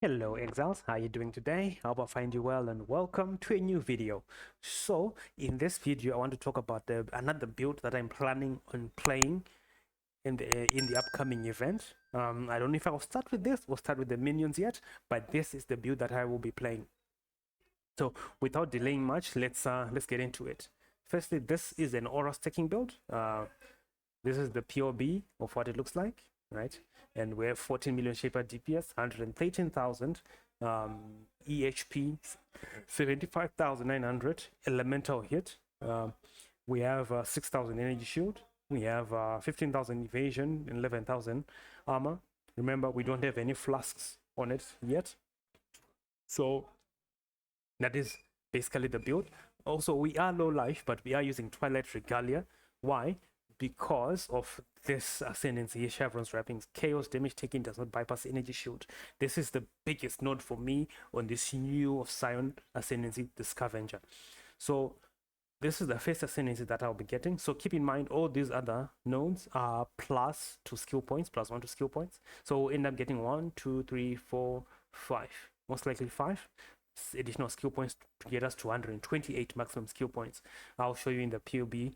Hello Exiles, how are you doing today? I hope I find you well and welcome to a new video. So in this video I want to talk about another build that I'm planning on playing in the upcoming event. I don't know if I'll start with this or start with the minions yet, but this is the build that I will be playing. So without delaying much, let's get into it. Firstly, this is an aura stacking build. This is the POB of what it looks like, right? And we have 14 million shaper DPS, 113,000 EHP, 75,900 elemental hit. We have 6,000 energy shield. We have 15,000 evasion and 11,000 armor. Remember, we don't have any flasks on it yet. So that is basically the build. Also, we are low life, but we are using Twilight Regalia. Why? Because of this ascendancy, Chevron's wrappings. Chaos damage taken does not bypass energy shield. This is the biggest node for me on this new of Sion ascendancy, the Scavenger. So this is the first ascendancy that I'll be getting. So keep in mind all these other nodes are plus 2 skill points, plus 1 to skill points. So we'll end up getting 1, 2, 3, 4, 5. Most likely 5 additional skill points to get us to 128 maximum skill points. I'll show you in the POB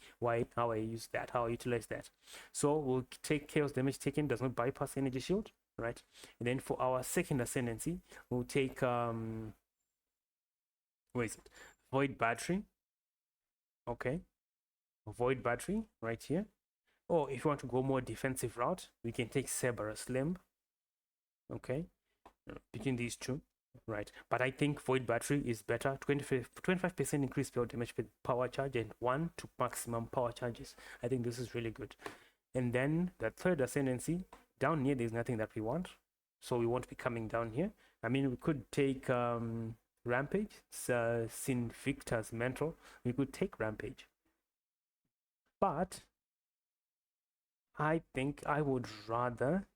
how I use that, how I utilize that. So we'll take chaos damage taken, does not bypass energy shield, right? And then for our second ascendancy, we'll take where is it? Void battery. Okay, void battery right here. Or if you want to go more defensive route, we can take Cerberus limb. Okay, between these two. Right, but I think void battery is better. 25% increased spell damage with power charge and 1 to maximum power charges. I think this is really good. And then the third ascendancy, down here there's nothing that we want, so we won't be coming down here. I mean, we could take rampage, Sin Victor's mentor. We could take rampage, but I think I would rather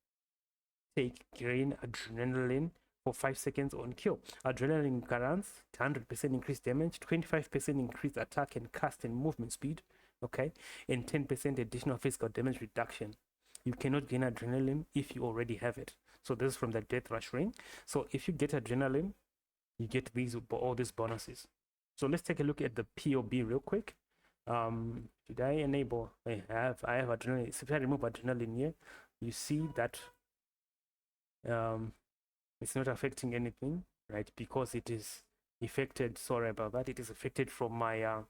take green adrenaline for 5 seconds on kill. Adrenaline grants 100% increased damage, 25% increased attack and cast and movement speed, okay, and 10% additional physical damage reduction. You cannot gain adrenaline if you already have it. So this is from the Death Rush ring. So if you get adrenaline, you get all these bonuses. So let's take a look at the POB real quick. Did I enable? I have adrenaline. If I remove adrenaline here, you see that it's not affecting anything, right? Because it is affected. Sorry about that. It is affected from my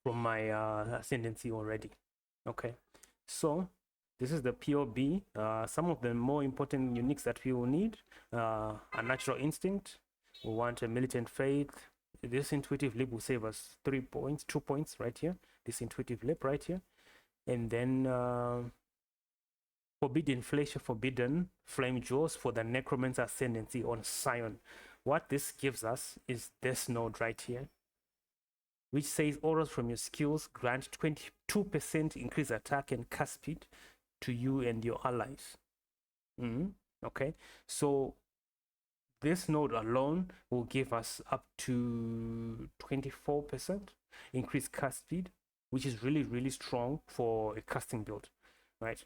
ascendancy already. Okay, so this is the POB. Some of the more important uniques that we will need: a natural instinct. We want a militant faith. This intuitive leap will save us 3 points, 2 points right here. This intuitive leap right here, and then forbidden flesh, forbidden flame jewels for the necromancer ascendancy on Sion. What this gives us is this node right here, which says auras from your skills grant 22% increased attack and cast speed to you and your allies. Okay, so this node alone will give us up to 24% increased cast speed, which is really, really strong for a casting build, right?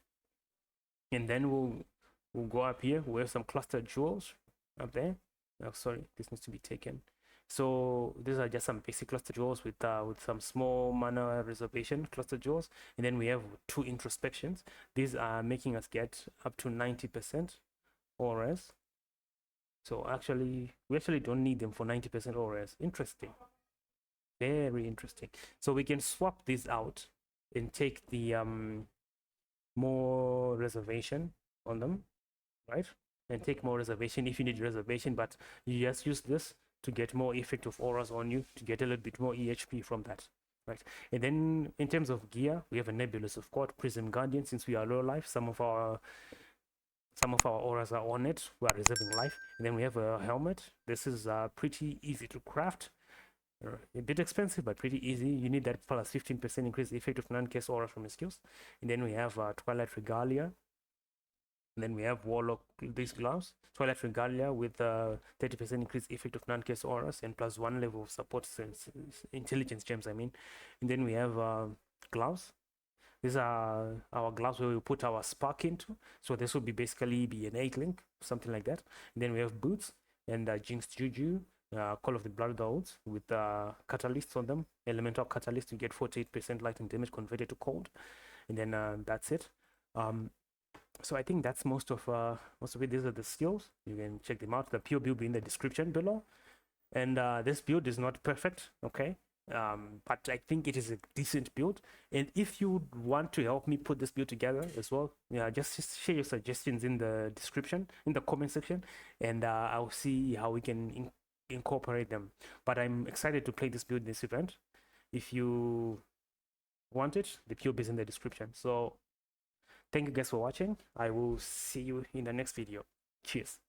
And then we'll go up here. We have some clustered jewels up there. Oh, sorry, this needs to be taken. So these are just some basic cluster jewels with some small mana reservation cluster jewels, and then we have 2 introspections. These are making us get up to 90% auras. So actually, we actually don't need them for 90% auras. Interesting, very interesting. So we can swap these out and take the more reservation on them, right? And take more reservation if you need reservation, but you just use this to get more effective auras on you, to get a little bit more EHP from that, right? And then in terms of gear, we have a Nebulous of God, Prism Guardian. Since we are low life, some of our auras are on it. We are reserving life. And then we have a helmet. This is pretty easy to craft. A bit expensive, but pretty easy. You need that plus 15% increase the effect of non-case aura from your skills. And then we have Twilight Regalia. And then we have Warlock, these gloves. Twilight Regalia with 30% increased effect of non-case auras and plus 1 level of support intelligence gems, I mean. And then we have gloves. These are our gloves where we put our spark into. So this will be basically be an 8 link, something like that. And then we have boots and Jinx Juju, Call of the Blood Gods with catalysts on them, elemental catalyst to get 48% lightning damage converted to cold. And then that's it. So I think that's most of it. These are the skills. You can check them out. The pure build will be in the description below. And this build is not perfect, okay? But I think it is a decent build. And if you want to help me put this build together as well, yeah, just share your suggestions in the description, in the comment section, and I'll see how we can incorporate them. But I'm excited to play this build in this event. If you want it, the build is in the description. So thank you guys for watching. I will see you in the next video. Cheers.